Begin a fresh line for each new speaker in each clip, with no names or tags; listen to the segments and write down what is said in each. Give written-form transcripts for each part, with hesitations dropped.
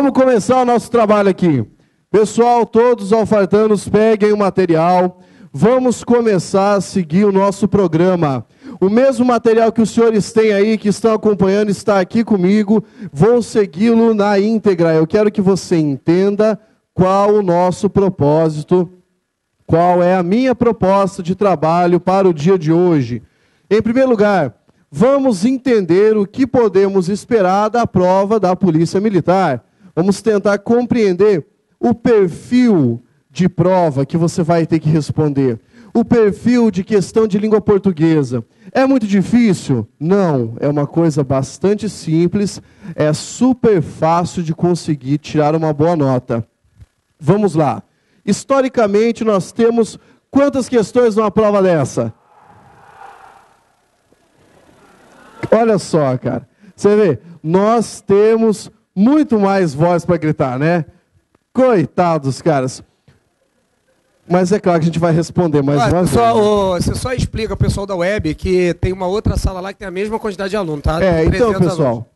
Vamos começar o nosso trabalho aqui. Pessoal, todos os alfartanos, peguem o material. Vamos começar a seguir o nosso programa. O mesmo material que os senhores têm aí, que estão acompanhando, está aqui comigo. Vou segui-lo na íntegra. Eu quero que você entenda qual o nosso propósito, qual é a minha proposta de trabalho para o dia de hoje. Em primeiro lugar, vamos entender o que podemos esperar da prova da Polícia Militar. Vamos tentar compreender o perfil de prova que você vai ter que responder. O perfil de questão de língua portuguesa. É muito difícil? Não. É uma coisa bastante simples. É super fácil de conseguir tirar uma boa nota. Vamos lá. Historicamente, nós temos quantas questões numa prova dessa? Olha só, cara. Você vê, nós temos muito mais voz para gritar, né? Coitados, caras. Mas é claro que a gente vai responder mais uma vez.
Você só explica ao pessoal da web que tem uma outra sala lá que tem a mesma quantidade de alunos, tá?
Então, pessoal, alunos.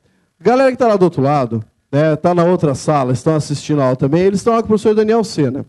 Galera que está lá do outro lado, né, está na outra sala, estão assistindo a aula também, eles estão lá com o professor Daniel Sena.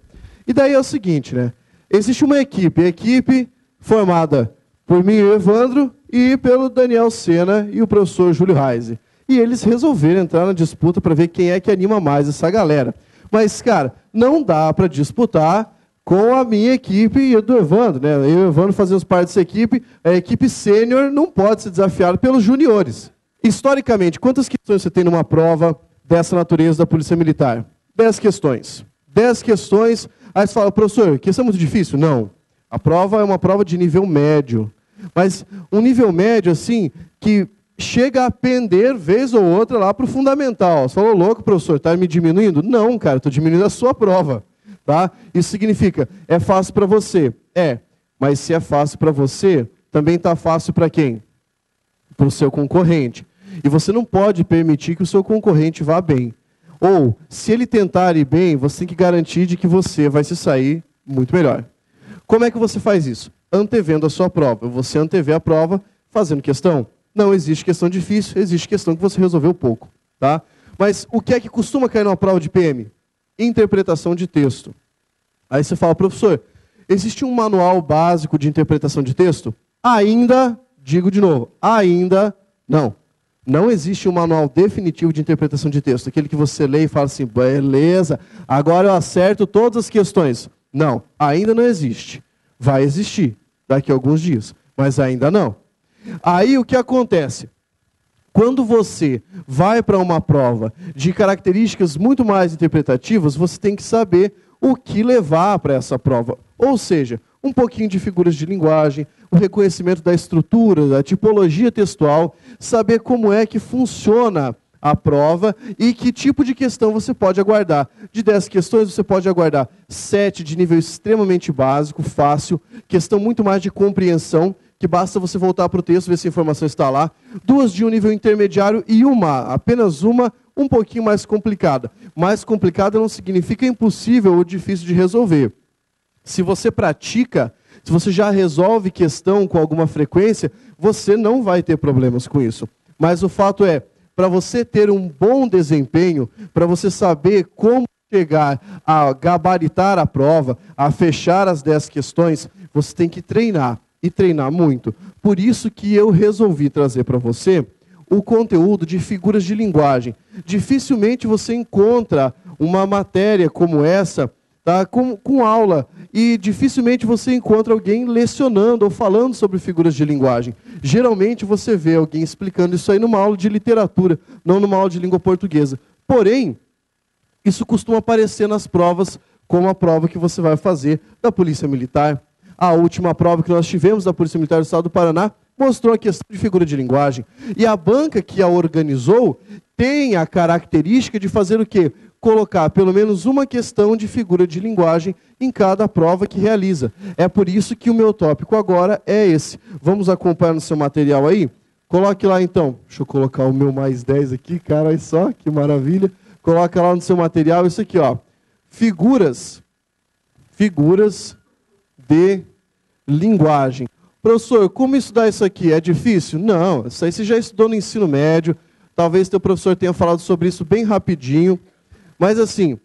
E daí é o seguinte, né? Existe uma equipe formada por mim e o Evandro e pelo Daniel Sena e o professor Júlio Reise. E eles resolveram entrar na disputa para ver quem é que anima mais essa galera. Mas, cara, não dá para disputar com a minha equipe e a do Evandro, né? Eu e o Evandro fazemos parte dessa equipe. A equipe sênior não pode ser desafiada pelos juniores. Historicamente, quantas questões você tem numa prova dessa natureza da Polícia Militar? 10 questões. 10 questões. Aí você fala, professor, que isso é muito difícil? Não. A prova é uma prova de nível médio. Mas um nível médio, assim, que chega a pender, vez ou outra, lá para o fundamental. Você falou, louco, professor, está me diminuindo? Não, cara, estou diminuindo a sua prova. Tá? Isso significa, é fácil para você. É, mas se é fácil para você, também está fácil para quem? Para o seu concorrente. E você não pode permitir que o seu concorrente vá bem. Ou, se ele tentar ir bem, você tem que garantir de que você vai se sair muito melhor. Como é que você faz isso? Antevendo a sua prova. Você antevê a prova fazendo questão. Não existe questão difícil, existe questão que você resolveu pouco. Tá? Mas o que é que costuma cair numa prova de PM? Interpretação de texto. Aí você fala, professor, existe um manual básico de interpretação de texto? Ainda, digo de novo, ainda não. Não existe um manual definitivo de interpretação de texto. Aquele que você lê e fala assim, beleza, agora eu acerto todas as questões. Não, ainda não existe. Vai existir daqui a alguns dias, mas ainda não. Aí o que acontece? Quando você vai para uma prova de características muito mais interpretativas, você tem que saber o que levar para essa prova. Ou seja, um pouquinho de figuras de linguagem, o reconhecimento da estrutura, da tipologia textual, saber como é que funciona a prova e que tipo de questão você pode aguardar. De 10 questões, você pode aguardar 7 de nível extremamente básico, fácil, questão muito mais de compreensão, que basta você voltar para o texto, ver se a informação está lá. 2 de um nível intermediário e apenas uma, um pouquinho mais complicada. Mais complicada não significa impossível ou difícil de resolver. Se você pratica, se você já resolve questão com alguma frequência, você não vai ter problemas com isso. Mas o fato é, para você ter um bom desempenho, para você saber como chegar a gabaritar a prova, a fechar as 10 questões, você tem que treinar. E treinar muito. Por isso que eu resolvi trazer para você o conteúdo de figuras de linguagem. Dificilmente você encontra uma matéria como essa, tá, com aula. E dificilmente você encontra alguém lecionando ou falando sobre figuras de linguagem. Geralmente você vê alguém explicando isso aí numa aula de literatura, não numa aula de língua portuguesa. Porém, isso costuma aparecer nas provas, como a prova que você vai fazer da Polícia Militar. A última prova que nós tivemos da Polícia Militar do Estado do Paraná mostrou a questão de figura de linguagem. E a banca que a organizou tem a característica de fazer o quê? Colocar pelo menos uma questão de figura de linguagem em cada prova que realiza. É por isso que o meu tópico agora é esse. Vamos acompanhar no seu material aí? Coloque lá então. Deixa eu colocar o meu mais 10 aqui, cara, olha só, que maravilha. Coloca lá no seu material isso aqui, ó. Figuras de linguagem. Professor, como estudar isso aqui? É difícil? Não, isso aí você já estudou no ensino médio. Talvez teu professor tenha falado sobre isso bem rapidinho. Mas assim,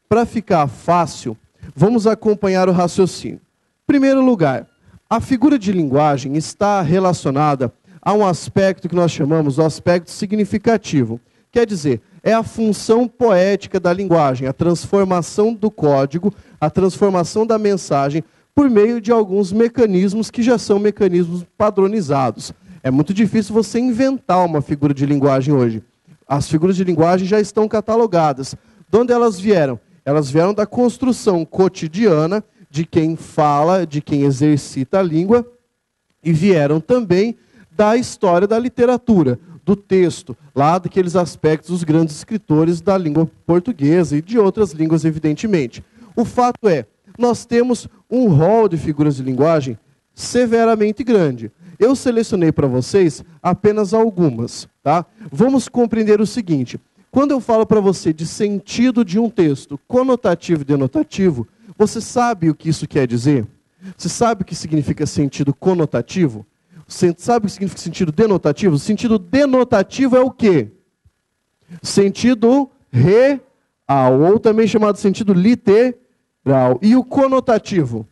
para ficar fácil, vamos acompanhar o raciocínio. Em primeiro lugar, a figura de linguagem está relacionada a um aspecto que nós chamamos de aspecto significativo. Quer dizer, é a função poética da linguagem, a transformação do código, a transformação da mensagem por meio de alguns mecanismos que já são mecanismos padronizados. É muito difícil você inventar uma figura de linguagem hoje. As figuras de linguagem já estão catalogadas. De onde elas vieram? Elas vieram da construção cotidiana de quem fala, de quem exercita a língua, e vieram também da história da literatura, do texto, lá daqueles aspectos dos grandes escritores da língua portuguesa e de outras línguas, evidentemente. O fato é, nós temos um rol de figuras de linguagem severamente grande. Eu selecionei para vocês apenas algumas, tá? Vamos compreender o seguinte: quando eu falo para você de sentido de um texto, conotativo e denotativo, você sabe o que isso quer dizer? Você sabe o que significa sentido conotativo? Você sabe o que significa sentido denotativo? Sentido denotativo é o quê? Sentido real, ou também chamado sentido literal. E o conotativo?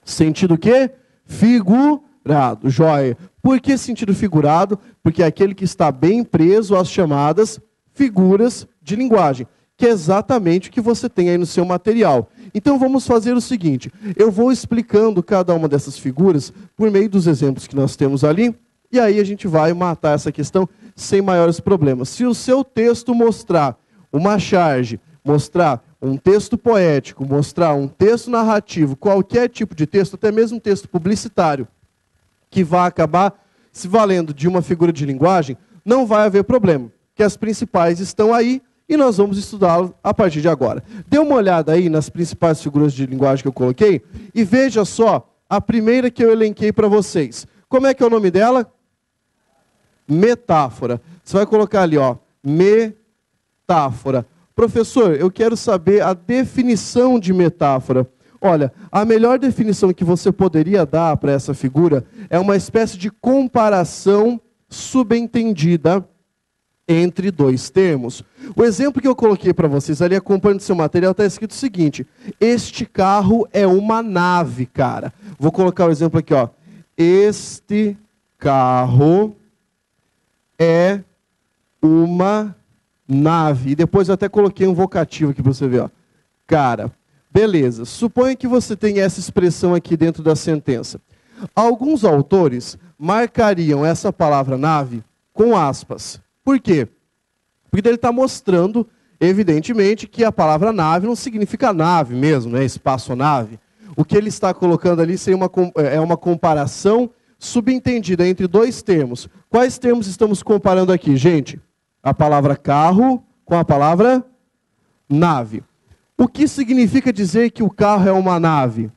Sentido o quê? Figurado, joia. Por que sentido figurado? Porque é aquele que está bem preso às chamadas figuras de linguagem, que é exatamente o que você tem aí no seu material. Então vamos fazer o seguinte, eu vou explicando cada uma dessas figuras por meio dos exemplos que nós temos ali, e aí a gente vai matar essa questão sem maiores problemas. Se o seu texto mostrar uma charge, mostrar um texto poético, mostrar um texto narrativo, qualquer tipo de texto, até mesmo um texto publicitário, que vai acabar se valendo de uma figura de linguagem, não vai haver problema, que as principais estão aí, e nós vamos estudá-lo a partir de agora. Dê uma olhada aí nas principais figuras de linguagem que eu coloquei e veja só a primeira que eu elenquei para vocês. Como é que é o nome dela? Metáfora. Você vai colocar ali, ó, metáfora. Professor, eu quero saber a definição de metáfora. Olha, a melhor definição que você poderia dar para essa figura é uma espécie de comparação subentendida entre dois termos. O exemplo que eu coloquei para vocês ali, acompanhando seu material, está escrito o seguinte: este carro é uma nave, cara. Vou colocar o exemplo aqui, ó. Este carro é uma nave. E depois eu até coloquei um vocativo aqui para você ver, ó. Cara, beleza. Suponha que você tenha essa expressão aqui dentro da sentença. Alguns autores marcariam essa palavra nave com aspas. Por quê? Porque ele está mostrando, evidentemente, que a palavra nave não significa nave mesmo, né? Espaçonave. O que ele está colocando ali é uma comparação subentendida entre dois termos. Quais termos estamos comparando aqui, gente? A palavra carro com a palavra nave. O que significa dizer que o carro é uma nave?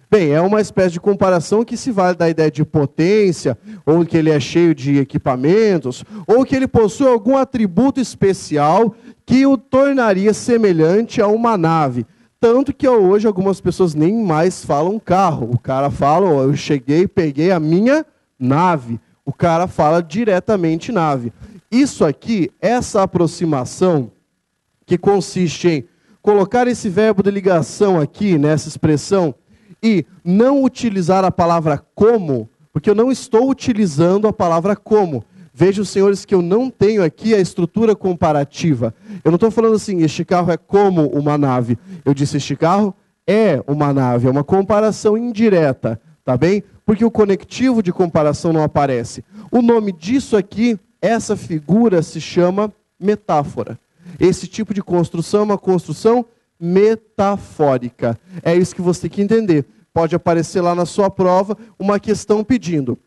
Bem, é uma espécie de comparação que se vale da ideia de potência, ou que ele é cheio de equipamentos, ou que ele possui algum atributo especial que o tornaria semelhante a uma nave. Tanto que hoje algumas pessoas nem mais falam carro. O cara fala, oh, eu cheguei, peguei a minha nave. O cara fala diretamente nave. Isso aqui, essa aproximação, que consiste em colocar esse verbo de ligação aqui, nessa expressão, e não utilizar a palavra como, porque eu não estou utilizando a palavra como. Vejam, senhores, que eu não tenho aqui a estrutura comparativa. Eu não estou falando assim, este carro é como uma nave. Eu disse, este carro é uma nave. É uma comparação indireta, tá bem? Porque o conectivo de comparação não aparece. O nome disso aqui, essa figura, se chama metáfora. Esse tipo de construção é uma construção metafórica. É isso que você tem que entender. Pode aparecer lá na sua prova uma questão pedindo.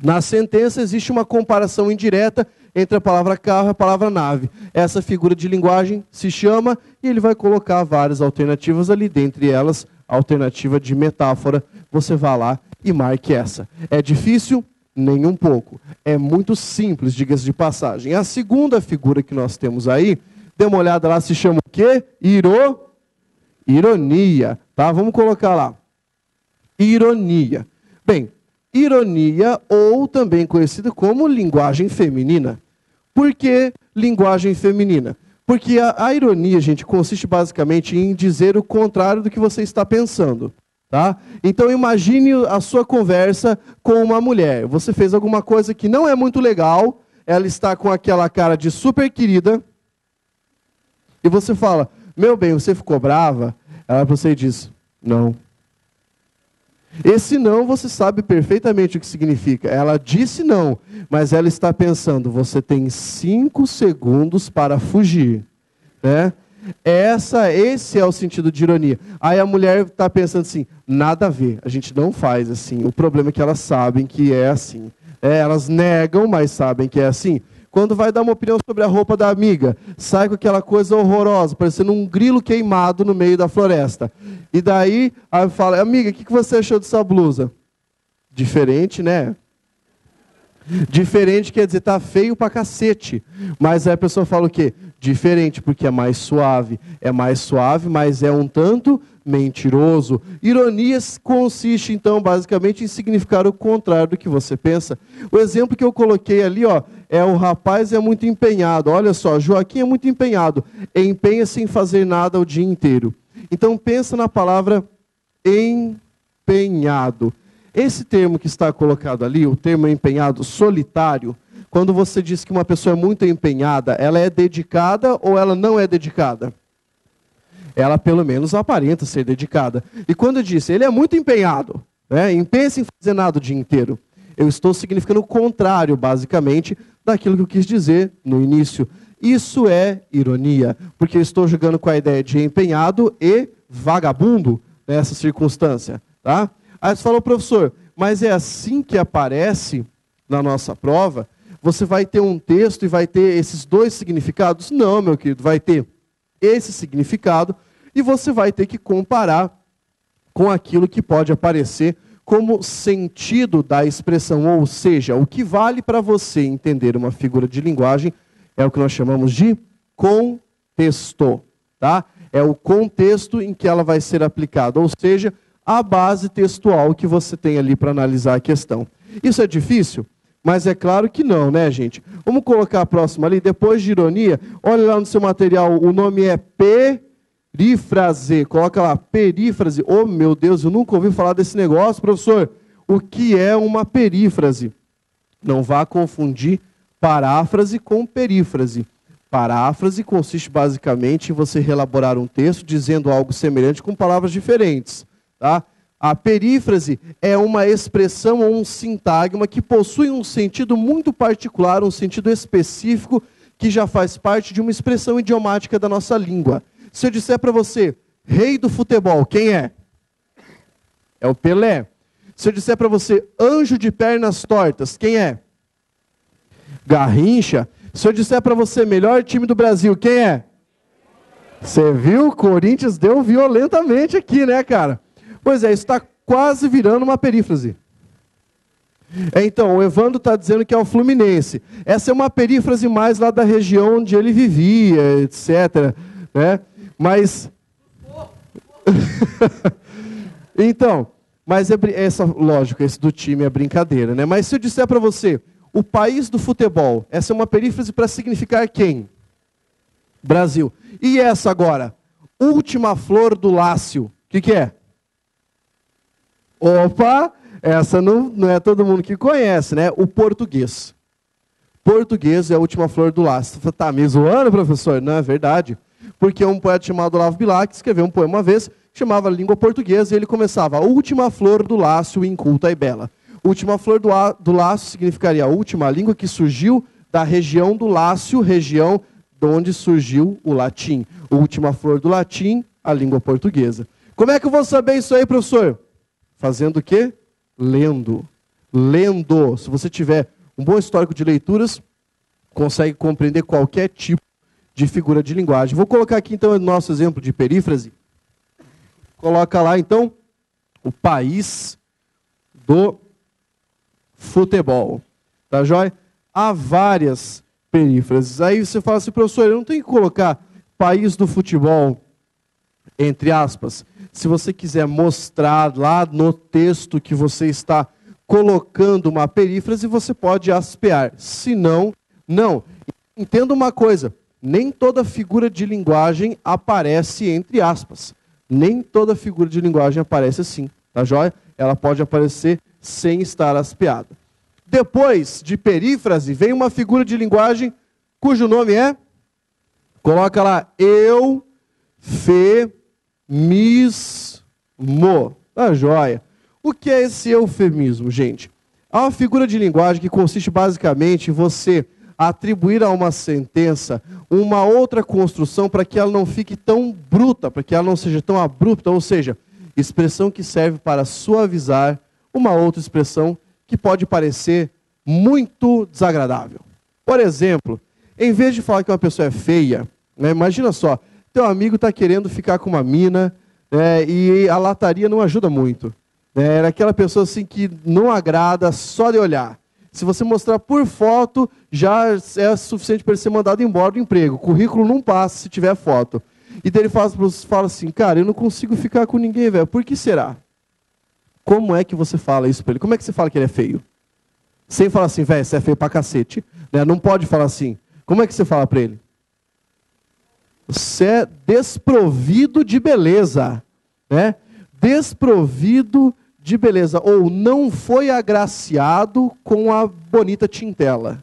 Na sentença existe uma comparação indireta entre a palavra carro e a palavra nave. Essa figura de linguagem se chama, e ele vai colocar várias alternativas ali, dentre elas a alternativa de metáfora. Você vá lá e marque essa. É difícil? Nem um pouco. É muito simples, diga-se de passagem. A segunda figura que nós temos aí, dê uma olhada lá, se chama o quê? Ironia. Tá? Vamos colocar lá. Ironia. Bem, ironia, ou também conhecida como linguagem feminina. Por que linguagem feminina? Porque a ironia, gente, consiste basicamente em dizer o contrário do que você está pensando. Tá? Então imagine a sua conversa com uma mulher. Você fez alguma coisa que não é muito legal, ela está com aquela cara de super querida, e você fala, meu bem, você ficou brava? Ela você diz, não. Esse não você sabe perfeitamente o que significa. Ela disse não, mas ela está pensando, você tem 5 segundos para fugir. Né? Esse é o sentido de ironia. Aí a mulher está pensando assim, nada a ver, a gente não faz assim. O problema é que elas sabem que é assim. Elas negam, mas sabem que é assim. Quando vai dar uma opinião sobre a roupa da amiga, sai com aquela coisa horrorosa, parecendo um grilo queimado no meio da floresta. E daí, aí fala, amiga, o que você achou dessa blusa? Diferente, né? Diferente quer dizer, tá feio pra cacete. Mas aí a pessoa fala o quê? Diferente, porque é mais suave. É mais suave, mas é um tanto mentiroso. Ironias consiste, então, basicamente, em significar o contrário do que você pensa. O exemplo que eu coloquei ali, ó, é o rapaz é muito empenhado. Olha só, Joaquim é muito empenhado. Empenha-se em fazer nada o dia inteiro. Então, pensa na palavra empenhado. Esse termo que está colocado ali, o termo empenhado, solitário, quando você diz que uma pessoa é muito empenhada, ela é dedicada ou ela não é dedicada? Ela pelo menos aparenta ser dedicada. E quando eu disse, ele é muito empenhado, né? Empenha-se em fazer nada o dia inteiro, eu estou significando o contrário, basicamente, daquilo que eu quis dizer no início. Isso é ironia, porque eu estou jogando com a ideia de empenhado e vagabundo nessa circunstância, tá? Aí você falou, professor, mas é assim que aparece na nossa prova? Você vai ter um texto e vai ter esses 2 significados? Não, meu querido, vai ter esse significado e você vai ter que comparar com aquilo que pode aparecer como sentido da expressão. Ou seja, o que vale para você entender uma figura de linguagem é o que nós chamamos de contexto. Tá? É o contexto em que ela vai ser aplicada, ou seja, a base textual que você tem ali para analisar a questão. Isso é difícil? Mas é claro que não, né, gente? Vamos colocar a próxima ali, depois de ironia, olha lá no seu material, o nome é perífrase. Coloca lá, perífrase. Oh, meu Deus, eu nunca ouvi falar desse negócio, professor. O que é uma perífrase? Não vá confundir paráfrase com perífrase. Paráfrase consiste basicamente em você reelaborar um texto dizendo algo semelhante com palavras diferentes. Tá? A perífrase é uma expressão ou um sintagma que possui um sentido muito particular, um sentido específico, que já faz parte de uma expressão idiomática da nossa língua. Se eu disser para você, rei do futebol, quem é? É o Pelé. Se eu disser para você, anjo de pernas tortas, quem é? Garrincha. Se eu disser para você, melhor time do Brasil, quem é? Você viu? O Corinthians deu violentamente aqui, né, cara? Pois é, isso está quase virando uma perífrase. Então, o Evandro está dizendo que é o Fluminense. Essa é uma perífrase mais lá da região onde ele vivia, etc. Né? Mas... então, mas lógico, esse do time é brincadeira, né? Mas se eu disser para você, o país do futebol, essa é uma perífrase para significar quem? Brasil. E essa agora? Última flor do Lácio. O que é? Opa, essa não é todo mundo que conhece, né? O português. Português é a última flor do Lácio. Você está me zoando, professor? Não, é verdade. Porque um poeta chamado Olavo Bilac escreveu um poema uma vez, que chamava Língua Portuguesa, e ele começava, a última flor do Lácio, inculta e bela. Última flor do Lácio significaria a última língua que surgiu da região do Lácio, região de onde surgiu o latim. Última flor do latim, a língua portuguesa. Como é que eu vou saber isso aí, professor? Fazendo o quê? Lendo. Lendo. Se você tiver um bom histórico de leituras, consegue compreender qualquer tipo de figura de linguagem. Vou colocar aqui, então, o nosso exemplo de perífrase. Coloca lá, então, o país do futebol. Tá joia? Há várias perífrases. Aí você fala assim, professor, eu não tenho que colocar país do futebol, entre aspas. Se você quiser mostrar lá no texto que você está colocando uma perífrase, você pode aspear. Se não, não. Entenda uma coisa, nem toda figura de linguagem aparece entre aspas. Nem toda figura de linguagem aparece assim, tá joia? Ela pode aparecer sem estar aspeada. Depois de perífrase, vem uma figura de linguagem cujo nome é, coloca lá, eufemismo. Tá joia? O que é esse eufemismo, gente? É uma figura de linguagem que consiste basicamente em você atribuir a uma sentença uma outra construção para que ela não fique tão bruta, para que ela não seja tão abrupta, ou seja, expressão que serve para suavizar uma outra expressão que pode parecer muito desagradável. Por exemplo, em vez de falar que uma pessoa é feia, né, imagina só, teu amigo está querendo ficar com uma mina, e a lataria não ajuda muito. Era aquela pessoa assim que não agrada só de olhar. Se você mostrar por foto, já é suficiente para ele ser mandado embora do emprego. O currículo não passa se tiver foto. E daí ele fala assim, cara, eu não consigo ficar com ninguém, velho. Por que será? Como é que você fala isso para ele? Como é que você fala que ele é feio? Sem falar assim, velho, você é feio pra cacete. Não pode falar assim. Como é que você fala para ele? Você é desprovido de beleza. Né? Desprovido de beleza. Ou não foi agraciado com a bonita tintela.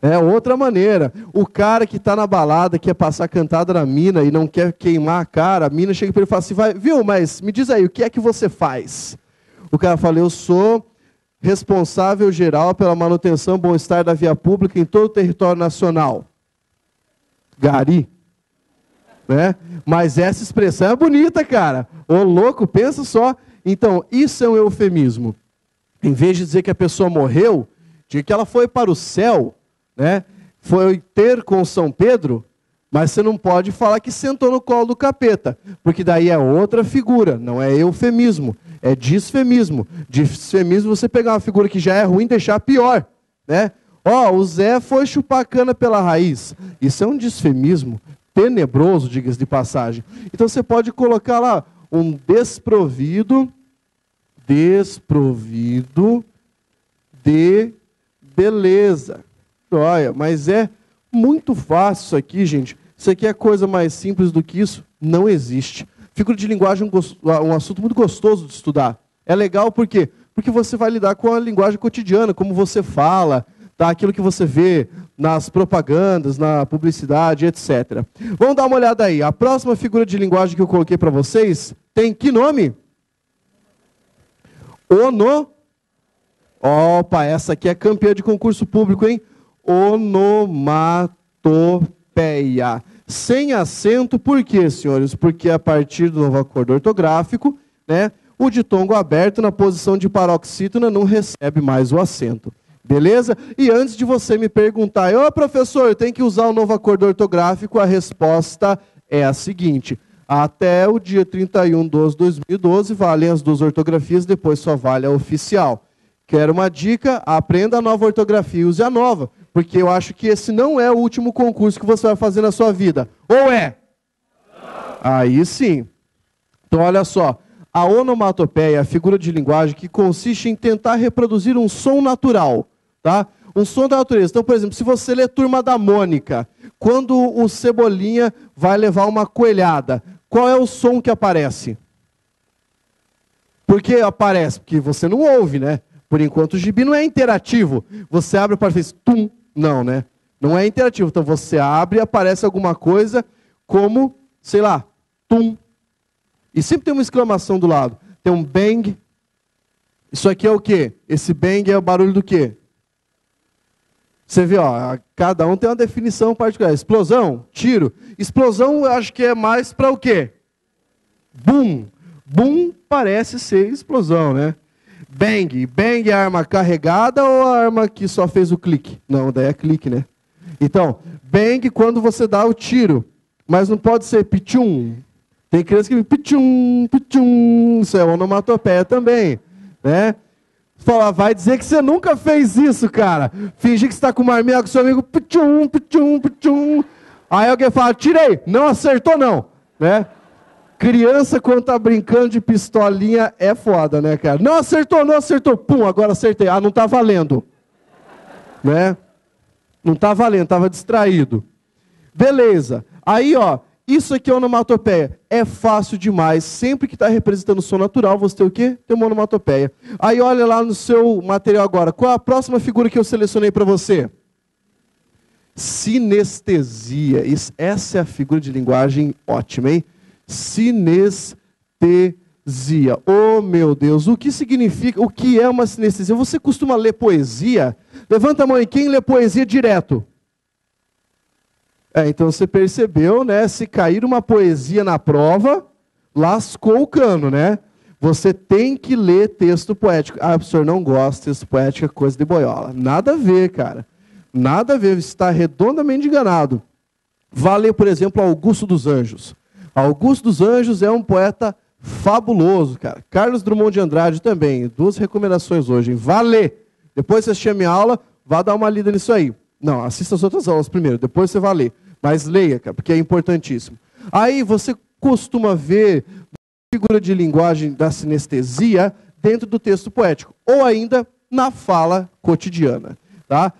É outra maneira. O cara que está na balada, quer passar cantada na mina e não quer queimar a cara, a mina chega para ele e fala assim, viu, mas me diz aí, o que é que você faz? O cara fala, eu sou responsável geral pela manutenção e bom-estar da via pública em todo o território nacional. Gari. Né? Mas essa expressão é bonita, cara. Ô louco, pensa só. Então, isso é um eufemismo. Em vez de dizer que a pessoa morreu, de que ela foi para o céu, né? Foi ter com São Pedro, mas você não pode falar que sentou no colo do capeta, porque daí é outra figura, não é eufemismo, é disfemismo. Disfemismo você pegar uma figura que já é ruim e deixar pior. Né? O Zé foi chupar a cana pela raiz. Isso é um disfemismo tenebroso, diga-se de passagem. Então você pode colocar lá um desprovido de beleza. Olha, mas é muito fácil isso aqui, gente. Isso aqui é coisa mais simples do que isso? Não existe. Figura de linguagem é um assunto muito gostoso de estudar. É legal por quê? Porque você vai lidar com a linguagem cotidiana, como você fala, tá? Aquilo que você vê nas propagandas, na publicidade, etc. Vamos dar uma olhada aí. A próxima figura de linguagem que eu coloquei para vocês tem que nome? Opa, essa aqui é campeã de concurso público, hein? Onomatopeia. Sem acento, por quê, senhores? Porque a partir do novo acordo ortográfico, né, o ditongo aberto na posição de paroxítona não recebe mais o acento. Beleza? E antes de você me perguntar, professor, eu tenho que usar o novo acordo ortográfico? A resposta é a seguinte: até o dia 31/12/2012 valem as duas ortografias, depois só vale a oficial. Quer uma dica? Aprenda a nova ortografia e use a nova. Porque eu acho que esse não é o último concurso que você vai fazer na sua vida. Ou é? Não. Aí sim. Então, olha só. A onomatopeia é a figura de linguagem que consiste em tentar reproduzir um som natural. Tá? Um som da natureza. Então, por exemplo, se você lê Turma da Mônica, quando o Cebolinha vai levar uma coelhada, qual é o som que aparece? Por que aparece? Porque você não ouve, né? Por enquanto, o gibi não é interativo. Você abre para fez tum. Não, né? Não é interativo. Então, você abre e aparece alguma coisa como, sei lá, tum. E sempre tem uma exclamação do lado. Tem um bang. Isso aqui é o quê? Esse bang é o barulho do quê? Você vê, cada um tem uma definição particular. Explosão, tiro. Explosão, eu acho que é mais para o quê? Boom. Boom parece ser explosão, né? Bang. Bang é a arma carregada ou a arma que só fez o clique? Não, daí é clique, né? Então, bang quando você dá o tiro. Mas não pode ser pichum. Tem criança que pichum, pichum. Isso é onomatopeia também, né? Fala, vai dizer que você nunca fez isso, cara. Fingir que você está com uma arminha com seu amigo, pichum, pichum, pichum. Aí alguém fala, tirei. Não acertou não, né? Criança, quando está brincando de pistolinha, é foda, né, cara? Não acertou, não acertou. Pum, agora acertei. Ah, não está valendo. Né? Não está valendo, estava distraído. Beleza. Aí, ó, isso aqui é onomatopeia. É fácil demais. Sempre que está representando som natural, você tem o quê? Tem uma onomatopeia. Aí, olha lá no seu material agora. Qual é a próxima figura que eu selecionei para você? Sinestesia. Essa é a figura de linguagem ótima, hein? Sinestesia. Oh, meu Deus. O que significa? O que é uma sinestesia? Você costuma ler poesia? Levanta a mão aí. Quem lê poesia direto? Então você percebeu, né? Se cair uma poesia na prova, lascou o cano, né? Você tem que ler texto poético. Ah, o professor não gosta de texto poético, é coisa de boiola. Nada a ver, cara. Nada a ver, você está redondamente enganado. Vá ler, por exemplo, Augusto dos Anjos. Augusto dos Anjos é um poeta fabuloso, cara. Carlos Drummond de Andrade também. 2 recomendações hoje, hein? Vá ler. Depois você assistir a minha aula, vá dar uma lida nisso aí. Não, assista as outras aulas primeiro, depois você vai ler. Mas leia, cara, porque é importantíssimo. Aí você costuma ver a figura de linguagem da sinestesia dentro do texto poético, ou ainda na fala cotidiana, tá?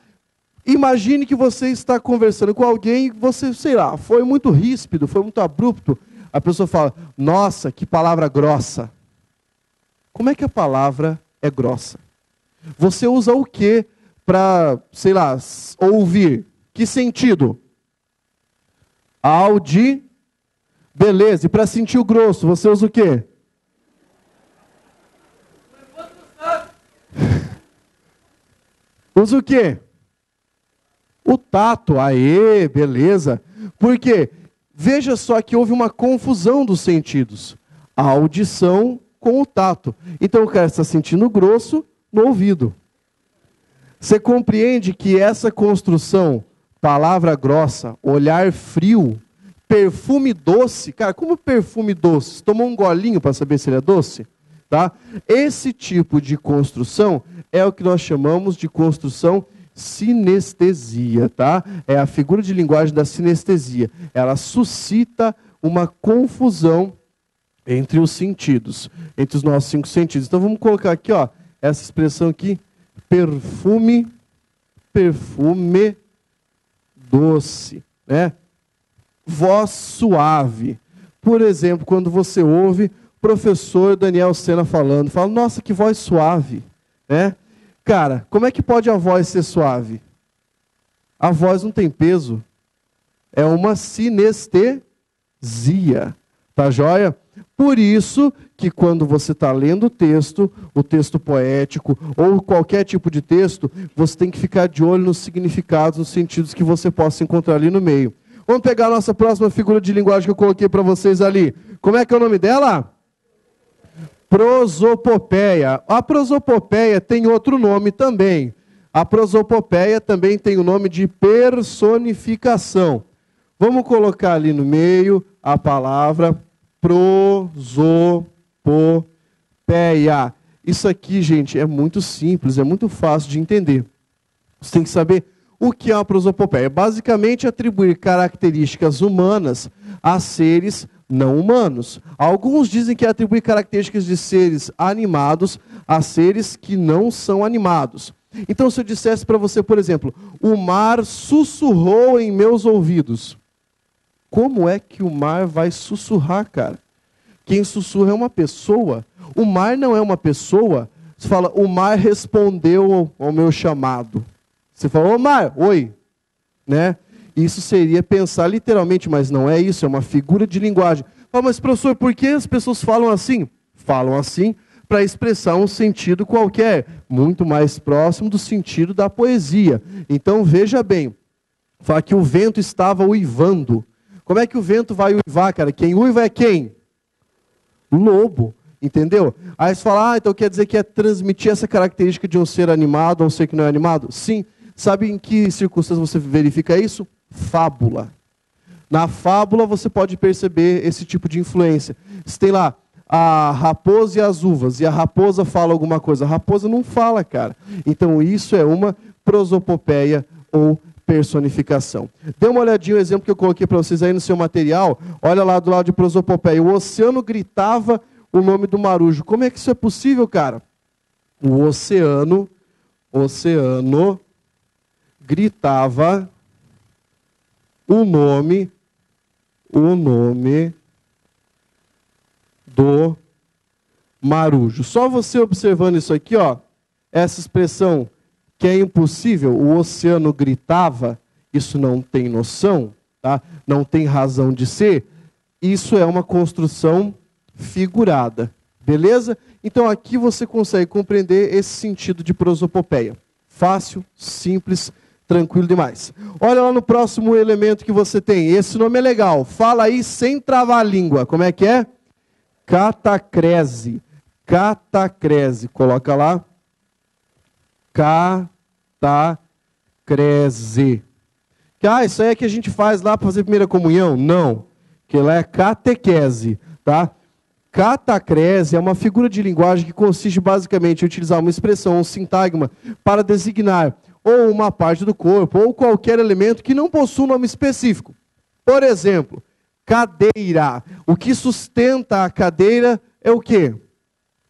Imagine que você está conversando com alguém e você, sei lá, foi muito ríspido, foi muito abrupto. A pessoa fala, nossa, que palavra grossa. Como é que a palavra é grossa? Você usa o quê para, sei lá, ouvir? Que sentido? Audi. Beleza. E para sentir o grosso, você usa o quê? Usa o quê? O tato. Aê, beleza. Por quê? Veja só que houve uma confusão dos sentidos. A audição com o tato. Então o cara está sentindo grosso no ouvido. Você compreende que essa construção, palavra grossa, olhar frio, perfume doce, cara, como perfume doce? Você tomou um golinho para saber se ele é doce? Tá? Esse tipo de construção é o que nós chamamos de construção sinestesia, tá? É a figura de linguagem da sinestesia. Ela suscita uma confusão entre os sentidos, entre os nossos 5 sentidos. Então vamos colocar aqui, ó, essa expressão aqui, perfume doce, né? Voz suave. Por exemplo, quando você ouve o professor Daniel Sena falando, fala, nossa, que voz suave, né? Cara, como é que pode a voz ser suave? A voz não tem peso. É uma sinestesia. Tá joia? Por isso que quando você está lendo o texto poético, ou qualquer tipo de texto, você tem que ficar de olho nos significados, nos sentidos que você possa encontrar ali no meio. Vamos pegar a nossa próxima figura de linguagem que eu coloquei para vocês ali. Como é que é o nome dela? Prosopopeia. A prosopopeia tem outro nome também. A prosopopeia também tem o nome de personificação. Vamos colocar ali no meio a palavra prosopopeia. Isso aqui, gente, é muito simples, é muito fácil de entender. Você tem que saber o que é uma prosopopeia. Basicamente, atribuir características humanas a seres não humanos. Alguns dizem que é atribuir características de seres animados a seres que não são animados. Então, se eu dissesse para você, por exemplo, o mar sussurrou em meus ouvidos. Como é que o mar vai sussurrar, cara? Quem sussurra é uma pessoa. O mar não é uma pessoa. Você fala, o mar respondeu ao meu chamado. Você fala, ô mar, oi. Né? Isso seria pensar literalmente, mas não é isso, é uma figura de linguagem. Fala, mas professor, por que as pessoas falam assim? Falam assim para expressar um sentido qualquer, muito mais próximo do sentido da poesia. Então, veja bem, fala que o vento estava uivando. Como é que o vento vai uivar, cara? Quem uiva é quem? Lobo, entendeu? Aí você fala, então quer dizer que é transmitir essa característica de um ser animado a um ser que não é animado? Sim. Sabe em que circunstância você verifica isso? Fábula. Na fábula você pode perceber esse tipo de influência. Você tem lá a raposa e as uvas, e a raposa fala alguma coisa. A raposa não fala, cara. Então isso é uma prosopopeia ou personificação. Dê uma olhadinha no exemplo que eu coloquei para vocês aí no seu material. Olha lá do lado de prosopopeia. O oceano gritava o nome do marujo. Como é que isso é possível, cara? O oceano gritava o nome do marujo. Só você observando isso aqui, ó, essa expressão que é impossível, o oceano gritava, isso não tem noção, tá? Não tem razão de ser, isso é uma construção figurada, beleza? Então aqui você consegue compreender esse sentido de prosopopeia. Fácil, simples, tranquilo demais. Olha lá no próximo elemento que você tem. Esse nome é legal. Fala aí sem travar a língua. Como é que é? Catacrese. Catacrese. Coloca lá. Catacrese. Isso aí é que a gente faz lá para fazer primeira comunhão? Não. Que lá é catequese, tá? Catacrese é uma figura de linguagem que consiste basicamente em utilizar uma expressão, um sintagma, para designar ou uma parte do corpo, ou qualquer elemento que não possua um nome específico. Por exemplo, cadeira. O que sustenta a cadeira é o quê?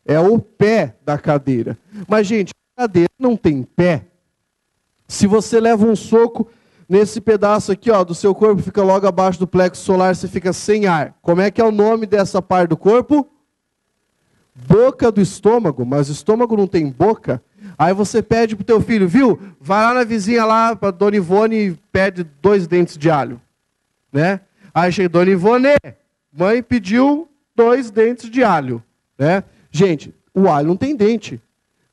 É o pé da cadeira. Mas, gente, a cadeira não tem pé. Se você leva um soco nesse pedaço aqui, ó, do seu corpo, fica logo abaixo do plexo solar, você fica sem ar. Como é que é o nome dessa parte do corpo? Boca do estômago, mas o estômago não tem boca. Aí você pede pro teu filho, viu? Vai lá na vizinha lá, pra Dona Ivone, e pede 2 dentes de alho. Né? Aí chega, Dona Ivone, mãe pediu 2 dentes de alho. Né? Gente, o alho não tem dente.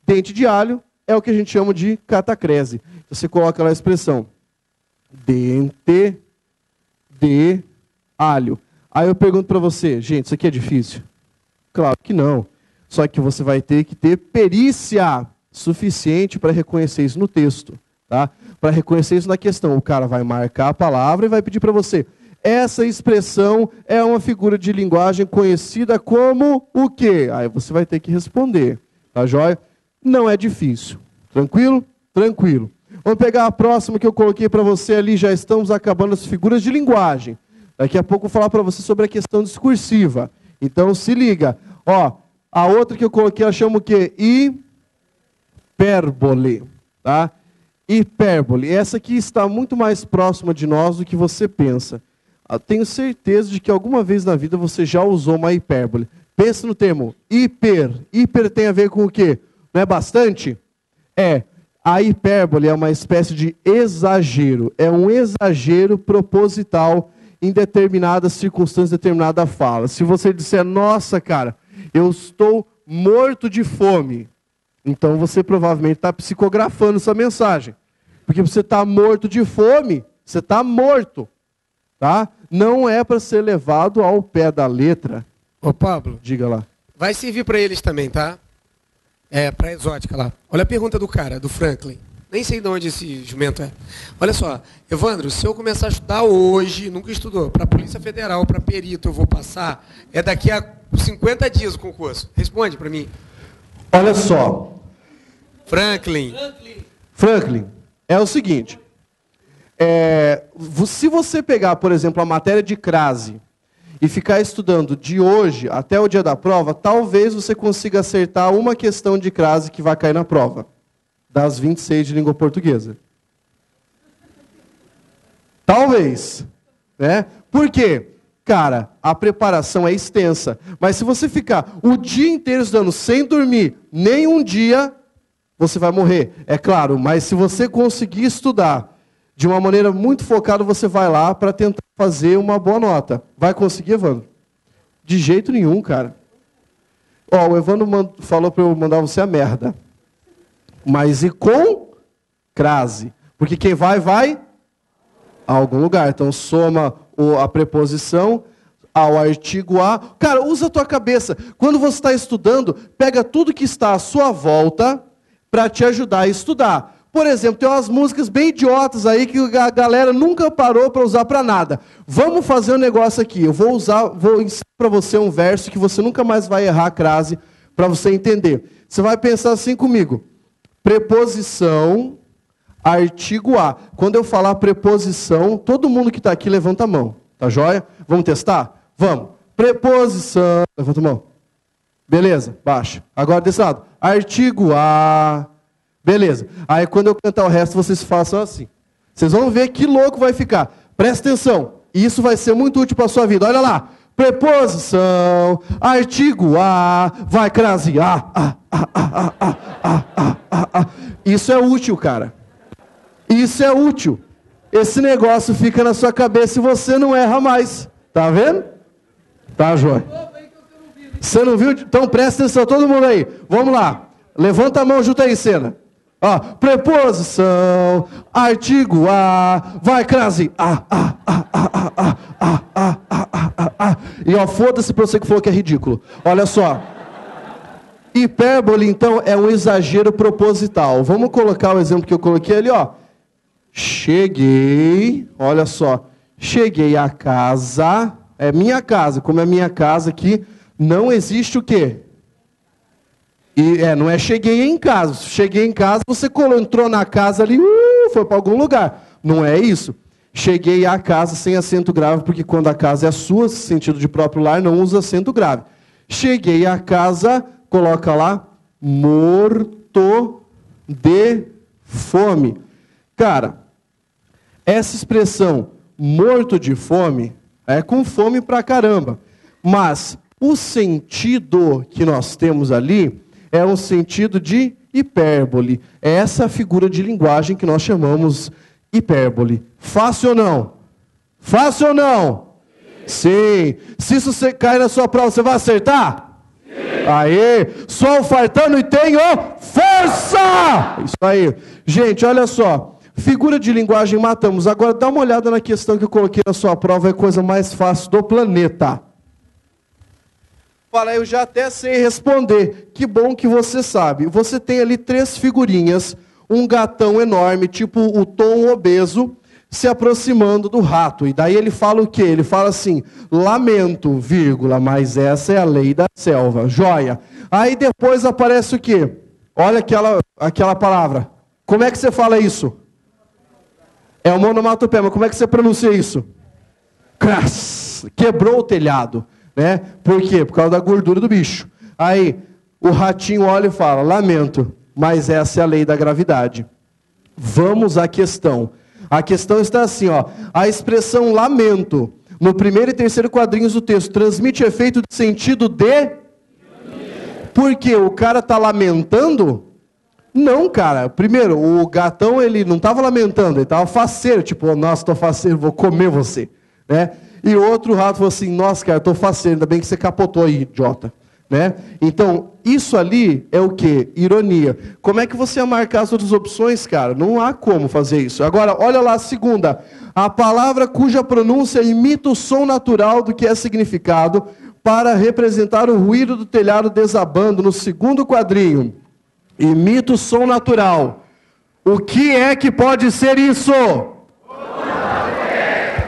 Dente de alho é o que a gente chama de catacrese. Você coloca lá a expressão. Dente de alho. Aí eu pergunto para você, gente, isso aqui é difícil? Claro que não. Só que você vai ter que ter perícia suficiente para reconhecer isso no texto, tá? Para reconhecer isso na questão. O cara vai marcar a palavra e vai pedir para você. Essa expressão é uma figura de linguagem conhecida como o quê? Aí você vai ter que responder, tá joia? Não é difícil. Tranquilo? Tranquilo. Vamos pegar a próxima que eu coloquei para você ali, já estamos acabando as figuras de linguagem. Daqui a pouco eu vou falar para você sobre a questão discursiva. Então se liga. Ó, a outra que eu coloquei, ela chama o quê? Hipérbole. Tá? Hipérbole. Essa aqui está muito mais próxima de nós do que você pensa. Eu tenho certeza de que alguma vez na vida você já usou uma hipérbole. Pensa no termo hiper. Hiper tem a ver com o quê? Não é bastante? É. A hipérbole é uma espécie de exagero. É um exagero proposital em determinadas circunstâncias, determinada fala. Se você disser, nossa, cara, eu estou morto de fome, então você provavelmente está psicografando sua mensagem. Porque você está morto de fome, você está morto. Tá? Não é para ser levado ao pé da letra.
Ô, Pablo.
Diga lá.
Vai servir para eles também, tá? É, para exótica lá. Olha a pergunta do cara, do Franklin. Nem sei de onde esse jumento é. Olha só, Evandro, se eu começar a estudar hoje, nunca estudou, para a Polícia Federal, para perito, eu vou passar, é daqui a 50 dias o concurso. Responde para mim.
Olha só.
Franklin,
é o seguinte. Se você pegar, por exemplo, a matéria de crase e ficar estudando de hoje até o dia da prova, talvez você consiga acertar uma questão de crase que vai cair na prova, das 26 de língua portuguesa. Talvez. Né? Por quê? Cara, a preparação é extensa. Mas se você ficar o dia inteiro estudando sem dormir nem um dia, você vai morrer. É claro, mas se você conseguir estudar de uma maneira muito focada, você vai lá para tentar fazer uma boa nota. Vai conseguir, Evandro? De jeito nenhum, cara. Ó, o Evandro falou para eu mandar você a merda. Mas e com crase? Porque quem vai a algum lugar. Então soma a preposição ao artigo a. Cara, usa a tua cabeça. Quando você está estudando, pega tudo que está à sua volta para te ajudar a estudar. Por exemplo, tem umas músicas bem idiotas aí que a galera nunca parou para usar para nada. Vamos fazer um negócio aqui. Eu vou ensinar para você um verso que você nunca mais vai errar a crase para você entender. Você vai pensar assim comigo. Preposição, artigo a. Quando eu falar preposição, todo mundo que está aqui levanta a mão. Tá joia? Vamos testar? Vamos. Preposição. Levanta a mão. Beleza, baixa. Agora desse lado. Artigo a. Beleza. Aí quando eu cantar o resto, vocês façam assim. Vocês vão ver que louco vai ficar. Presta atenção. Isso vai ser muito útil para a sua vida. Olha lá. Preposição, artigo a, vai crase a. Isso é útil, cara. Isso é útil. Esse negócio fica na sua cabeça e você não erra mais. Tá vendo? Tá, João? Você não viu? Então presta atenção, todo mundo aí. Vamos lá. Levanta a mão junto aí, cena. Ó, preposição, artigo a, vai crase a. E ó, foda-se pra você que falou que é ridículo. Olha só. Hipérbole, então, é um exagero proposital. Vamos colocar o exemplo que eu coloquei ali, ó. Cheguei, olha só. Cheguei à casa, é minha casa, como é minha casa aqui, não existe o quê? Não é cheguei em casa. Cheguei em casa, você entrou na casa ali, foi para algum lugar. Não é isso. Cheguei à casa sem acento grave, porque quando a casa é sua, sentido de próprio lar, não usa acento grave. Cheguei à casa, coloca lá, morto de fome. Cara, essa expressão, morto de fome, é com fome pra caramba. Mas o sentido que nós temos ali é um sentido de hipérbole. É essa figura de linguagem que nós chamamos hipérbole. Fácil ou não? Fácil ou não? Sim. Se isso cair na sua prova, você vai acertar? Sim. Aê! Sou fartando e tenho força! Isso aí. Gente, olha só. Figura de linguagem matamos. Agora dá uma olhada na questão que eu coloquei na sua prova. É a coisa mais fácil do planeta. Fala, eu já até sei responder. Que bom que você sabe. Você tem ali 3 figurinhas. Um gatão enorme, tipo o Tom obeso, se aproximando do rato. E daí ele fala o quê? Ele fala assim, lamento, vírgula, mas essa é a lei da selva. Joia. Aí depois aparece o quê? Olha aquela palavra. Como é que você fala isso? É o monomatopé, mas como é que você pronuncia isso? Crass. Quebrou o telhado. Né? Por quê? Por causa da gordura do bicho. Aí o ratinho olha e fala, lamento, mas essa é a lei da gravidade. Vamos à questão. A questão está assim, ó. A expressão lamento, no primeiro e terceiro quadrinhos do texto, transmite efeito de sentido de... Porque o cara está lamentando? Não, cara. Primeiro, o gatão, ele não estava lamentando, ele estava faceiro. Tipo, nossa, estou faceiro, vou comer você. Né? E outro rato falou assim, nossa, cara, estou faceiro, ainda bem que você capotou aí, idiota. Né? Então, isso ali é o quê? Ironia. Como é que você ia marcar as outras opções, cara? Não há como fazer isso. Agora, olha lá a segunda. A palavra cuja pronúncia imita o som natural do que é significado para representar o ruído do telhado desabando no segundo quadrinho. Imita o som natural. O que é que pode ser isso?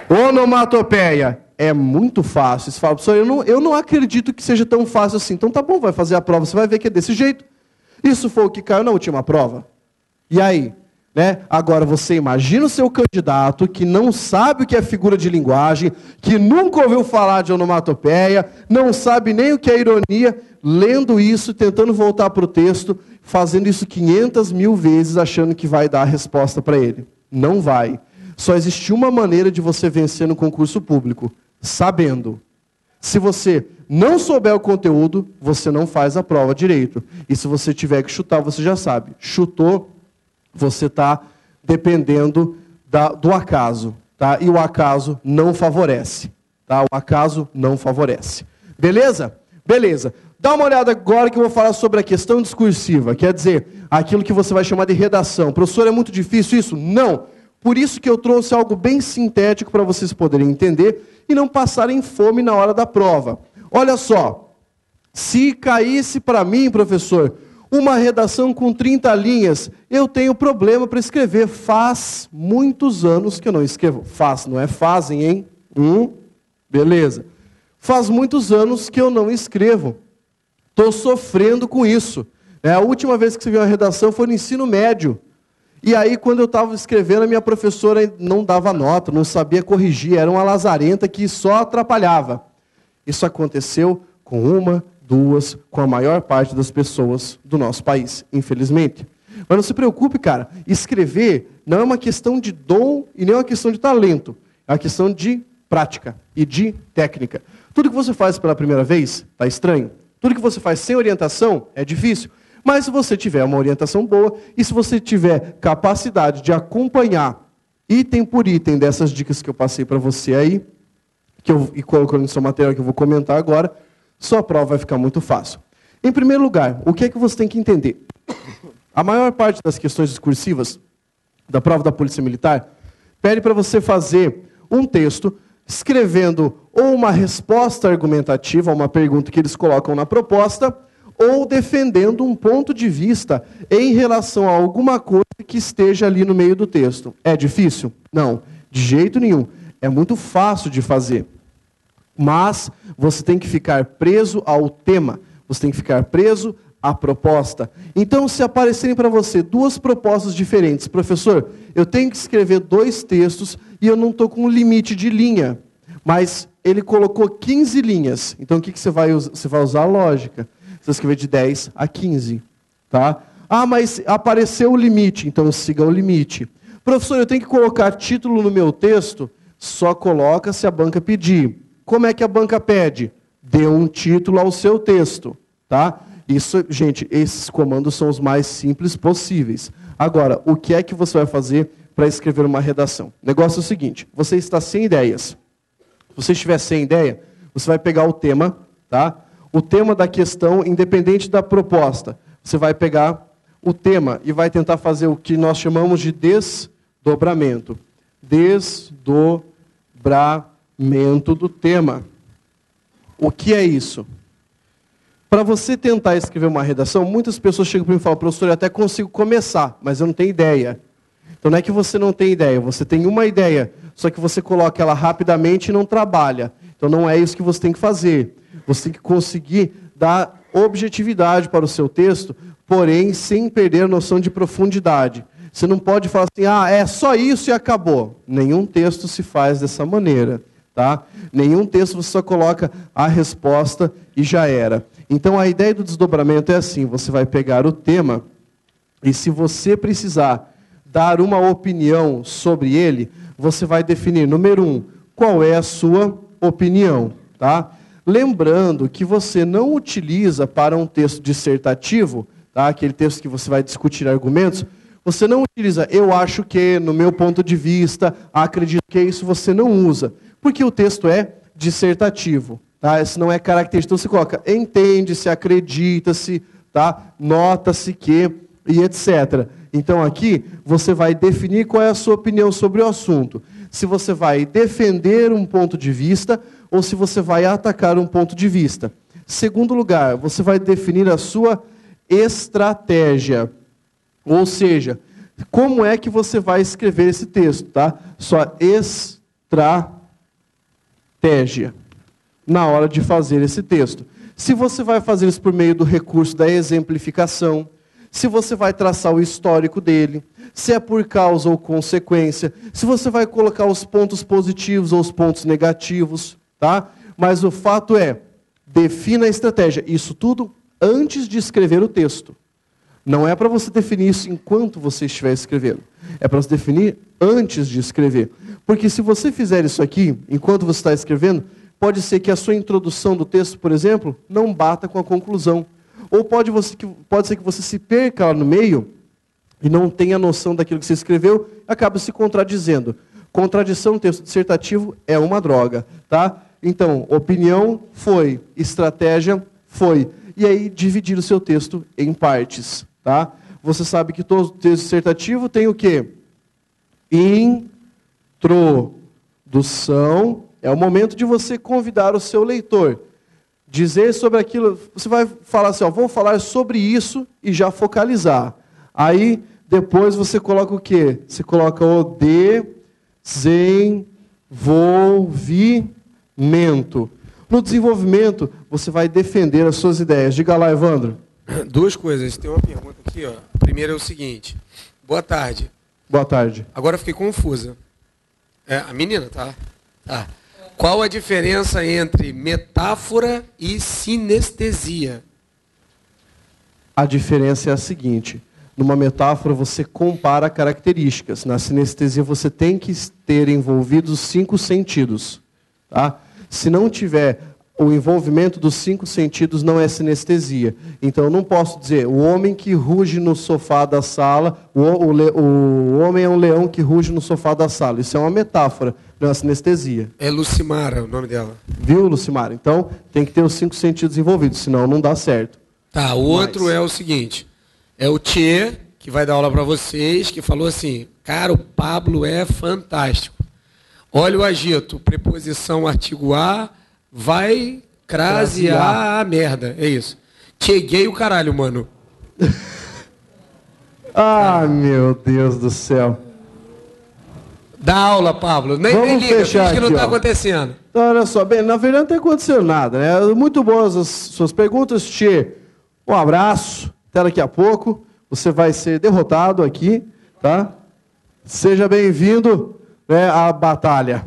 Onomatopeia. É muito fácil. Você fala, professor, eu não acredito que seja tão fácil assim. Então tá bom, vai fazer a prova, você vai ver que é desse jeito. Isso foi o que caiu na última prova. E aí? Né? Agora você imagina o seu candidato que não sabe o que é figura de linguagem, que nunca ouviu falar de onomatopeia, não sabe nem o que é ironia, lendo isso, tentando voltar para o texto, fazendo isso 500 mil vezes, achando que vai dar a resposta para ele. Não vai. Só existe uma maneira de você vencer no concurso público. Sabendo. Se você não souber o conteúdo, você não faz a prova direito. E se você tiver que chutar, você já sabe. Chutou, você está dependendo do acaso. Tá? E o acaso não favorece. Tá? O acaso não favorece. Beleza? Beleza. Dá uma olhada agora que eu vou falar sobre a questão discursiva. Quer dizer, aquilo que você vai chamar de redação. Professor, é muito difícil isso? Não. Por isso que eu trouxe algo bem sintético para vocês poderem entender e não passarem fome na hora da prova. Olha só, se caísse para mim, professor, uma redação com 30 linhas, eu tenho problema para escrever. Faz muitos anos que eu não escrevo. Faz, não é fazem, hein? Beleza. Faz muitos anos que eu não escrevo. Estou sofrendo com isso. A última vez que escrevi uma redação foi no ensino médio. E aí, quando eu estava escrevendo, a minha professora não dava nota, não sabia corrigir, era uma lazarenta que só atrapalhava. Isso aconteceu com uma, duas, com a maior parte das pessoas do nosso país, infelizmente. Mas não se preocupe, cara, escrever não é uma questão de dom e nem uma questão de talento. É uma questão de prática e de técnica. Tudo que você faz pela primeira vez está estranho. Tudo que você faz sem orientação é difícil. Mas se você tiver uma orientação boa e se você tiver capacidade de acompanhar item por item dessas dicas que eu passei para você aí, e colocando no seu material que eu vou comentar agora, sua prova vai ficar muito fácil. Em primeiro lugar, o que é que você tem que entender? A maior parte das questões discursivas da prova da Polícia Militar pede para você fazer um texto escrevendo ou uma resposta argumentativa a uma pergunta que eles colocam na proposta, ou defendendo um ponto de vista em relação a alguma coisa que esteja ali no meio do texto. É difícil? Não, de jeito nenhum. É muito fácil de fazer. Mas você tem que ficar preso ao tema. Você tem que ficar preso à proposta. Então, se aparecerem para você duas propostas diferentes, professor, eu tenho que escrever 2 textos e eu não estou com um limite de linha. Mas ele colocou 15 linhas. Então, o que você vai usar? Você vai usar a lógica. Você vai escrever de 10 a 15. Tá? Ah, mas apareceu o limite. Então, siga o limite. Professor, eu tenho que colocar título no meu texto? Só coloca se a banca pedir. Como é que a banca pede? Dê um título ao seu texto. Tá? Isso, gente, esses comandos são os mais simples possíveis. Agora, o que é que você vai fazer para escrever uma redação? O negócio é o seguinte, você está sem ideias. Se você estiver sem ideia, você vai pegar o tema, tá? O tema da questão, independente da proposta. Você vai pegar o tema e vai tentar fazer o que nós chamamos de desdobramento. Desdobramento do tema. O que é isso? Para você tentar escrever uma redação, muitas pessoas chegam para mim e falam, professor, eu até consigo começar, mas eu não tenho ideia. Então não é que você não tem ideia, você tem uma ideia, só que você coloca ela rapidamente e não trabalha. Então não é isso que você tem que fazer. Você tem que conseguir dar objetividade para o seu texto, porém sem perder a noção de profundidade. Você não pode falar assim, é só isso e acabou. Nenhum texto se faz dessa maneira. Tá? Nenhum texto você só coloca a resposta e já era. Então a ideia do desdobramento é assim, você vai pegar o tema e se você precisar dar uma opinião sobre ele, você vai definir, número 1, qual é a sua opinião. Tá? Lembrando que você não utiliza para um texto dissertativo, tá? Aquele texto que você vai discutir argumentos, você não utiliza, eu acho que, no meu ponto de vista, acredito que isso, você não usa. Porque o texto é dissertativo. Tá? Isso não é característico. Então você coloca, entende-se, acredita-se, tá? Nota-se que, e etc. Então aqui você vai definir qual é a sua opinião sobre o assunto. Se você vai defender um ponto de vista ou se você vai atacar um ponto de vista. Segundo lugar, você vai definir a sua estratégia. Ou seja, como é que você vai escrever esse texto, tá? Sua estratégia na hora de fazer esse texto. Se você vai fazer isso por meio do recurso da exemplificação, se você vai traçar o histórico dele, se é por causa ou consequência, se você vai colocar os pontos positivos ou os pontos negativos, tá? Mas o fato é, defina a estratégia. Isso tudo antes de escrever o texto. Não é para você definir isso enquanto você estiver escrevendo. É para você definir antes de escrever. Porque se você fizer isso aqui, enquanto você está escrevendo, pode ser que a sua introdução do texto, por exemplo, não bata com a conclusão. Ou pode ser que você se perca lá no meio e não tenha noção daquilo que você escreveu, acaba se contradizendo. Contradição no texto dissertativo é uma droga. Tá? Então, opinião foi, estratégia foi. E aí, dividir o seu texto em partes. Tá? Você sabe que todo texto dissertativo tem o quê? Introdução. É o momento de você convidar o seu leitor. Dizer sobre aquilo. Você vai falar assim, vou falar sobre isso e já focalizar. Aí, depois você coloca o quê? Você coloca o desenvolvimento. No desenvolvimento, você vai defender as suas ideias. Diga lá, Evandro.
2 coisas. Tem uma pergunta aqui. Ó. A primeira é o seguinte. Boa tarde.
Boa tarde.
Agora eu fiquei confusa. A menina, tá? Tá. Qual a diferença entre metáfora e sinestesia?
A diferença é a seguinte. Numa metáfora, você compara características. Na sinestesia, você tem que ter envolvidos os 5 sentidos. Tá? Se não tiver o envolvimento dos 5 sentidos, não é sinestesia. Então, eu não posso dizer, o homem que ruge no sofá da sala, o homem é um leão que ruge no sofá da sala. Isso é uma metáfora, não é sinestesia.
É Lucimara o nome dela.
Viu, Lucimara? Então, tem que ter os 5 sentidos envolvidos, senão não dá certo.
Tá, o outro é o seguinte, é o Tchê, que vai dar aula para vocês, que falou assim, cara, o Pablo é fantástico. Olha o agito, preposição artigo a, vai crasear a merda, é isso. Cheguei o caralho, mano.
Ah, meu Deus do céu.
Dá aula, Pablo. Nem liga,
fechar
finge que não
aqui,
está
ó.
acontecendo.
Então, olha só, bem, na verdade não está acontecendo nada, né? Muito boas as suas perguntas, Tchê. Um abraço, até daqui a pouco. Você vai ser derrotado aqui, tá? Seja bem-vindo, né, à batalha.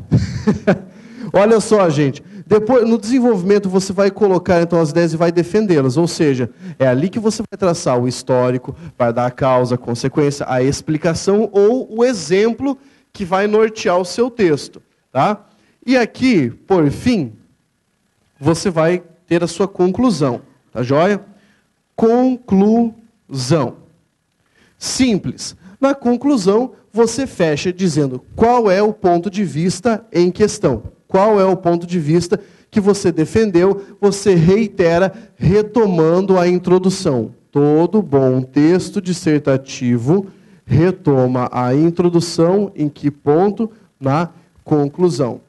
Olha só, gente. Depois, no desenvolvimento, você vai colocar então as ideias e vai defendê-las. Ou seja, é ali que você vai traçar o histórico, vai dar a causa, a consequência, a explicação ou o exemplo que vai nortear o seu texto. Tá? E aqui, por fim, você vai ter a sua conclusão. Tá joia? Conclusão. Simples. Na conclusão, você fecha dizendo qual é o ponto de vista em questão. Qual é o ponto de vista que você defendeu, você reitera, retomando a introdução. Todo bom texto dissertativo retoma a introdução em que ponto? Na conclusão.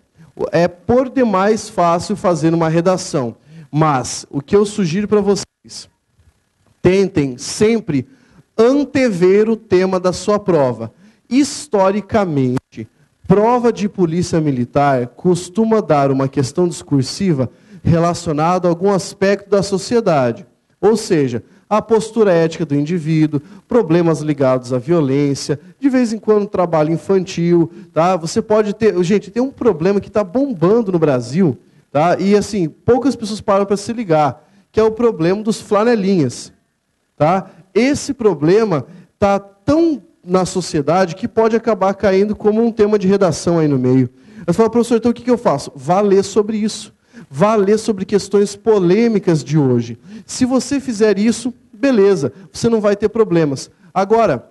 É por demais fácil fazer uma redação, mas o que eu sugiro para vocês, tentem sempre antever o tema da sua prova. Historicamente, prova de polícia militar costuma dar uma questão discursiva relacionada a algum aspecto da sociedade. Ou seja, a postura ética do indivíduo, problemas ligados à violência, de vez em quando trabalho infantil. Tá? Você pode ter... Gente, tem um problema que está bombando no Brasil, tá? E assim, poucas pessoas param para se ligar, que é o problema dos flanelinhas. Tá? Esse problema está tão na sociedade que pode acabar caindo como um tema de redação aí no meio. Eu falo, professor, então o que eu faço? Vá ler sobre isso. Vá ler sobre questões polêmicas de hoje. Se você fizer isso, beleza, você não vai ter problemas. Agora,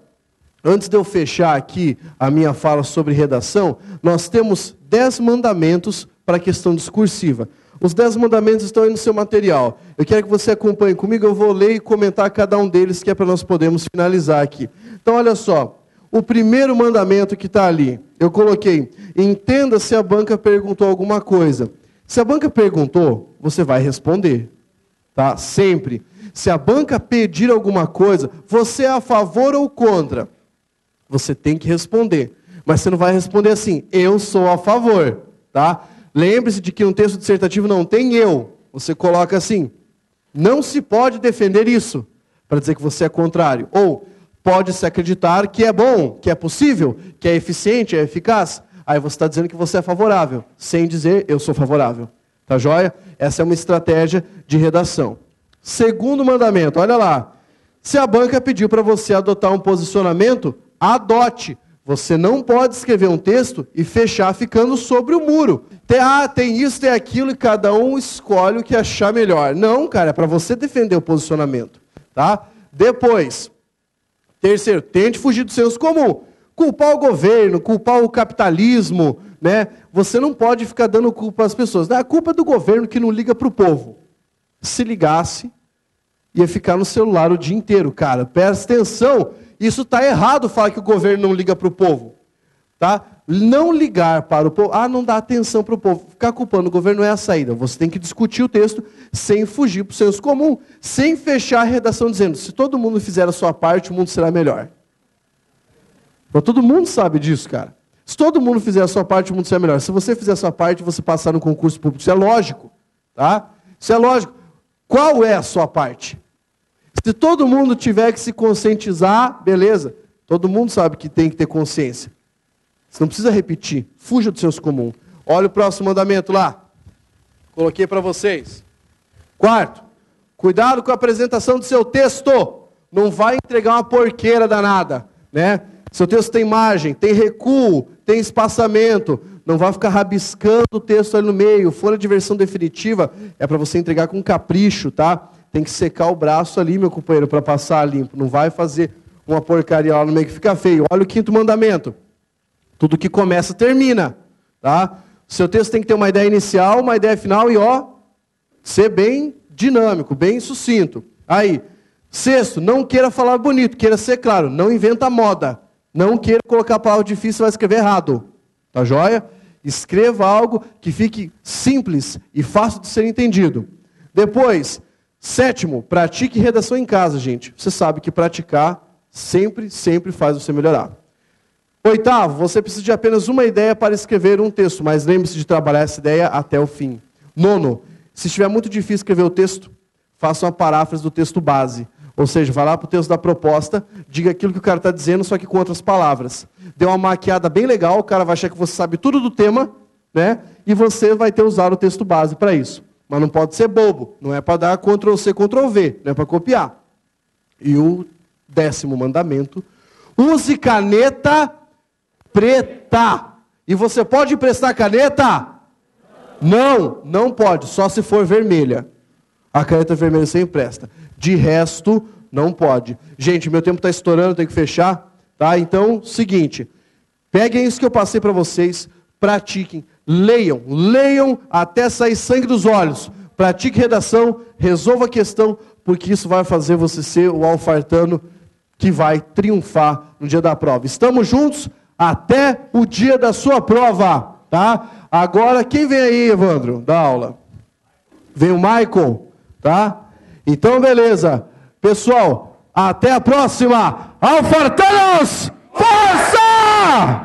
antes de eu fechar aqui a minha fala sobre redação, nós temos 10 mandamentos para a questão discursiva. Os 10 mandamentos estão aí no seu material. Eu quero que você acompanhe comigo, eu vou ler e comentar cada um deles, que é para nós podermos finalizar aqui. Então, olha só, o primeiro mandamento que está ali, eu coloquei, entenda se a banca perguntou alguma coisa. Se a banca perguntou, você vai responder, tá? Sempre. Se a banca pedir alguma coisa, você é a favor ou contra? Você tem que responder. Mas você não vai responder assim, eu sou a favor, tá? Lembre-se de que um texto dissertativo não tem eu. Você coloca assim, não se pode defender isso, para dizer que você é contrário. Ou, pode-se acreditar que é bom, que é possível, que é eficiente, é eficaz. Aí você está dizendo que você é favorável, sem dizer eu sou favorável. Tá joia? Essa é uma estratégia de redação. Segundo mandamento, olha lá. Se a banca pediu para você adotar um posicionamento, adote. Você não pode escrever um texto e fechar ficando sobre o muro. Tem isso, tem aquilo, e cada um escolhe o que achar melhor. Não, cara, é para você defender o posicionamento. Tá? Depois, terceiro, tente fugir do senso comum. Culpar o governo, culpar o capitalismo, né? Você não pode ficar dando culpa às pessoas. A culpa é do governo que não liga para o povo. Se ligasse, ia ficar no celular o dia inteiro, cara. Presta atenção, isso está errado falar que o governo não liga para o povo. Tá? Não ligar para o povo, não dá atenção para o povo. Ficar culpando o governo não é a saída. Você tem que discutir o texto sem fugir para o senso comum, sem fechar a redação dizendo, se todo mundo fizer a sua parte, o mundo será melhor. Mas todo mundo sabe disso, cara. Se todo mundo fizer a sua parte, o mundo será melhor. Se você fizer a sua parte, você passar no concurso público. Isso é lógico. Tá? Isso é lógico. Qual é a sua parte? Se todo mundo tiver que se conscientizar, beleza. Todo mundo sabe que tem que ter consciência. Você não precisa repetir. Fuja do senso comum. Olha o próximo mandamento lá. Coloquei para vocês. Quarto, cuidado com a apresentação do seu texto. Não vai entregar uma porqueira danada, né? Seu texto tem margem, tem recuo, tem espaçamento. Não vai ficar rabiscando o texto ali no meio. Folha de versão definitiva é para você entregar com capricho, tá? Tem que secar o braço ali, meu companheiro, para passar limpo. Não vai fazer uma porcaria lá no meio que fica feio. Olha o 5º mandamento. Tudo que começa, termina, tá? Seu texto tem que ter uma ideia inicial, uma ideia final e, ser bem dinâmico, bem sucinto. Aí, 6º, não queira falar bonito, queira ser claro. Não inventa moda. Não queira colocar a palavra difícil, você vai escrever errado. Tá joia? Escreva algo que fique simples e fácil de ser entendido. Depois, 7º, pratique redação em casa, gente. Você sabe que praticar sempre faz você melhorar. 8º, você precisa de apenas uma ideia para escrever um texto, mas lembre-se de trabalhar essa ideia até o fim. 9º, se estiver muito difícil escrever o texto, faça uma paráfrase do texto base. Ou seja, vai lá para o texto da proposta, diga aquilo que o cara está dizendo, só que com outras palavras. Dê uma maquiada bem legal, o cara vai achar que você sabe tudo do tema, né? E você vai ter usado o texto base para isso. Mas não pode ser bobo, não é para dar Ctrl+C, Ctrl+V, não é para copiar. E o 10º mandamento, use caneta preta. E você pode emprestar caneta? Não, não pode, só se for vermelha. A caneta vermelha você empresta. De resto, não pode. Gente, meu tempo está estourando, tenho que fechar. Tá? Então, seguinte. Peguem isso que eu passei para vocês, pratiquem, leiam até sair sangue dos olhos. Pratique redação, resolva a questão, porque isso vai fazer você ser o alfartano que vai triunfar no dia da prova. Estamos juntos até o dia da sua prova. Tá? Agora, quem vem aí, Evandro, da aula? Vem o Michael, tá? Então, beleza. Pessoal, até a próxima. Alfartanos, força!